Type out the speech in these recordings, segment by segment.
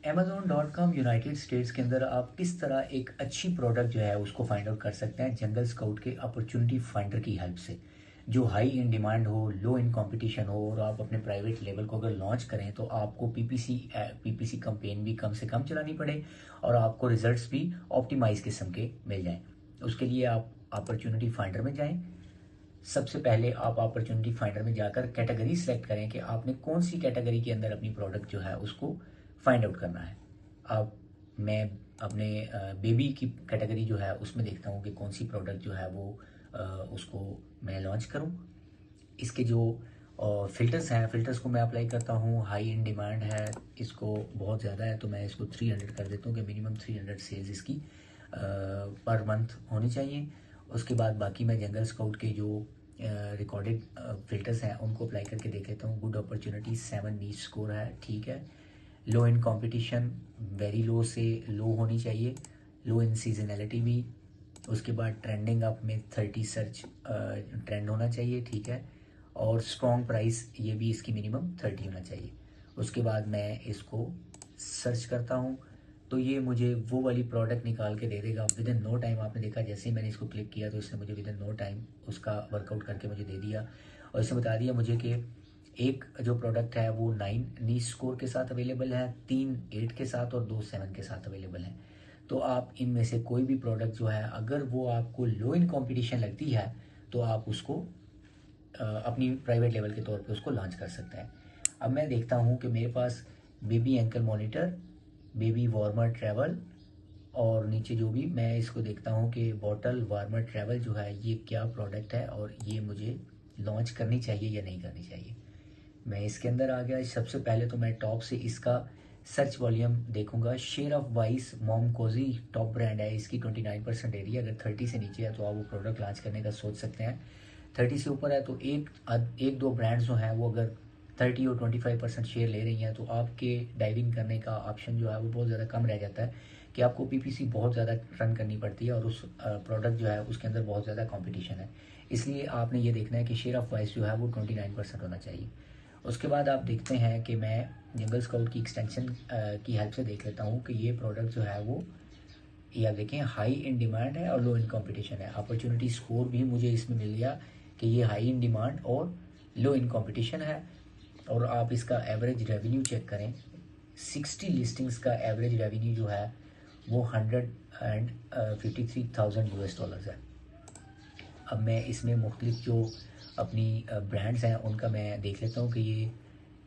Amazon.com United states के अंदर आप किस तरह एक अच्छी प्रोडक्ट जो है उसको फाइंड आउट कर सकते हैं जंगल स्काउट के अपॉर्चुनिटी फाइंडर की हेल्प से, जो हाई इन डिमांड हो, लो इन कंपटीशन हो, और आप अपने प्राइवेट लेवल को अगर लॉन्च करें तो आपको पीपीसी कंपेन भी कम से कम चलानी पड़े और आपको रिजल्ट्स भी ऑप्टिमाइज किस्म के मिल जाएं। उसके लिए आप अपॉर्चुनिटी फाइंडर में जाएं। सबसे पहले आप अपॉर्चुनिटी फाइंडर में जाकर कैटेगरी सेलेक्ट करें कि आपने कौन सी कैटेगरी के अंदर अपनी प्रोडक्ट जो है उसको फाइंड आउट करना है। अब मैं अपने बेबी की कैटेगरी जो है उसमें देखता हूँ कि कौन सी प्रोडक्ट जो है वो उसको मैं लॉन्च करूँ। इसके जो फिल्टर्स हैं, फिल्टर्स को मैं अप्लाई करता हूँ। हाई इन डिमांड है, इसको बहुत ज़्यादा है तो मैं इसको 300 कर देता हूँ कि मिनिमम 300 सेल्स इसकी पर मंथ होनी चाहिए। उसके बाद बाकी मैं जंगल स्काउट के जो रिकॉर्डेड फिल्टर्स हैं उनको अप्लाई करके देख लेता हूँ। गुड अपॉर्चुनिटी 7 नीच स्कोर है, ठीक है। लो इन कंपटीशन, वेरी लो से लो होनी चाहिए, लो इन सीजनैलिटी भी। उसके बाद ट्रेंडिंग अप में 30 सर्च ट्रेंड होना चाहिए, ठीक है। और स्ट्रॉन्ग प्राइस, ये भी इसकी मिनिमम 30 होना चाहिए। उसके बाद मैं इसको सर्च करता हूँ तो ये मुझे वो वाली प्रोडक्ट निकाल के दे देगा विद इन नो टाइम। आपने देखा जैसे ही मैंने इसको क्लिक किया तो इसने मुझे विद इन नो टाइम उसका वर्कआउट करके मुझे दे दिया और इसने बता दिया मुझे कि एक जो प्रोडक्ट है वो 9 नीच स्कोर के साथ अवेलेबल है, 3 8 के साथ और 2 7 के साथ अवेलेबल है। तो आप इनमें से कोई भी प्रोडक्ट जो है अगर वो आपको लो इन कंपटीशन लगती है तो आप उसको अपनी प्राइवेट लेवल के तौर पे उसको लॉन्च कर सकते हैं। अब मैं देखता हूँ कि मेरे पास baby ankle monitor, baby warmer travel और नीचे जो भी मैं इसको देखता हूँ कि बॉटल वार्मर ट्रैवल जो है ये क्या प्रोडक्ट है और ये मुझे लॉन्च करनी चाहिए या नहीं करनी चाहिए। मैं इसके अंदर आ गया। सबसे पहले तो मैं टॉप से इसका सर्च वॉल्यूम देखूंगा। Share of voice Momcozy top brand है, इसकी 29% एरिया। अगर 30 से नीचे है तो आप वो प्रोडक्ट लॉन्च करने का सोच सकते हैं। 30 से ऊपर है तो एक दो ब्रांड्स जो हैं वो अगर 30 और 25% शेयर ले रही हैं तो आपके डाइविंग करने का ऑप्शन जो है वो बहुत ज़्यादा कम रह जाता है कि आपको पीपीसी बहुत ज़्यादा रन करनी पड़ती है और उस प्रोडक्ट जो है उसके अंदर बहुत ज़्यादा कंपटीशन है। इसलिए आपने ये देखना है कि शेयर ऑफ वाइस जो है वो 29% होना चाहिए। उसके बाद आप देखते हैं कि मैं जंगल स्काउट की एक्सटेंशन की हेल्प से देख लेता हूँ कि ये प्रोडक्ट जो है वो, ये आप देखें, हाई इन डिमांड है और लो इन कंपटीशन है। अपॉर्चुनिटी स्कोर भी मुझे इसमें मिल गया कि ये हाई इन डिमांड और लो इन कंपटीशन है। और आप इसका एवरेज रेवेन्यू चेक करें, 60 लिस्टिंग्स का एवरेज रेवेन्यू जो है वो 153,000 यूएस डॉलर्स है। अब मैं इसमें मुख्तलिफ जो अपनी ब्रांड्स हैं उनका मैं देख लेता हूँ कि ये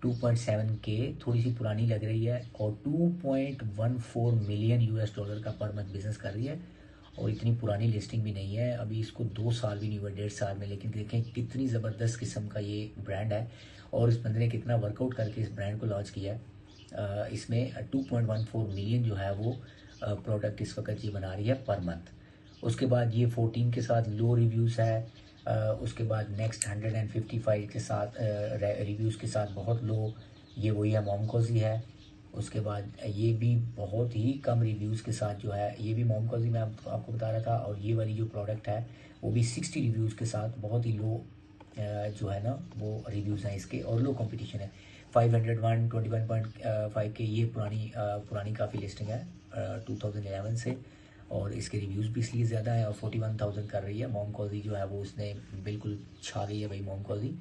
2.7K थोड़ी सी पुरानी लग रही है और 2.14 मिलियन यूएस डॉलर का पर मंथ बिजनेस कर रही है और इतनी पुरानी लिस्टिंग भी नहीं है। अभी इसको 2 साल भी नहीं हुआ, 1.5 साल में, लेकिन देखें कितनी ज़बरदस्त किस्म का ये ब्रांड है और इस बंदे ने कितना वर्कआउट करके इस ब्रांड को लॉन्च किया है। इसमें 2.14 मिलियन जो है वो प्रोडक्ट इस वक्त ये बना रही है पर मंथ। उसके बाद ये 14 के साथ लो रिव्यूज़ है। उसके बाद नेक्स्ट 155 के साथ रिव्यूज़ के साथ बहुत लो, ये वही है मोमकोजी है। उसके बाद ये भी बहुत ही कम रिव्यूज़ के साथ जो है, ये भी मोमकोजी मैं आपको बता रहा था। और ये वाली जो प्रोडक्ट है वो भी 60 रिव्यूज़ के साथ बहुत ही लो जो है ना वो रिव्यूज़ हैं इसके और लो कंपटीशन है। 501 21.5 के ये पुरानी काफ़ी लिस्टिंग है 2011 से और इसके रिव्यूज़ भी इसलिए ज़्यादा है और 41,000 कर रही है। मोमकोजी जो है वो उसने बिल्कुल छा गई है भाई मोमकोजी।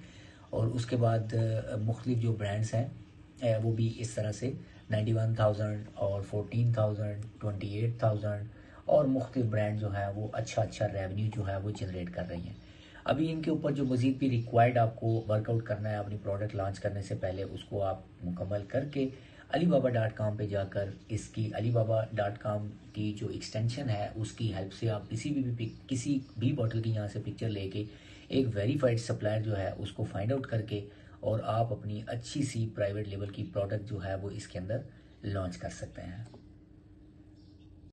और उसके बाद मुख्तलिफ जो ब्रांड्स हैं वो भी इस तरह से 91,000 और 14,000 28,000 और मुख्तलिफ ब्रांड जो है वो अच्छा रेवेन्यू जो है वो जनरेट कर रही हैं। अभी इनके ऊपर जो मज़ीद भी रिक्वायर्ड आपको वर्कआउट करना है अपनी प्रोडक्ट लॉन्च करने से पहले, उसको आप मुकम्मल करके alibaba.com पे जाकर इसकी alibaba.com की जो एक्सटेंशन है उसकी हेल्प से आप किसी भी बॉटल की यहाँ से पिक्चर लेके एक वेरीफाइड सप्लायर जो है उसको फाइंड आउट करके और आप अपनी अच्छी सी प्राइवेट लेवल की प्रोडक्ट जो है वो इसके अंदर लॉन्च कर सकते हैं।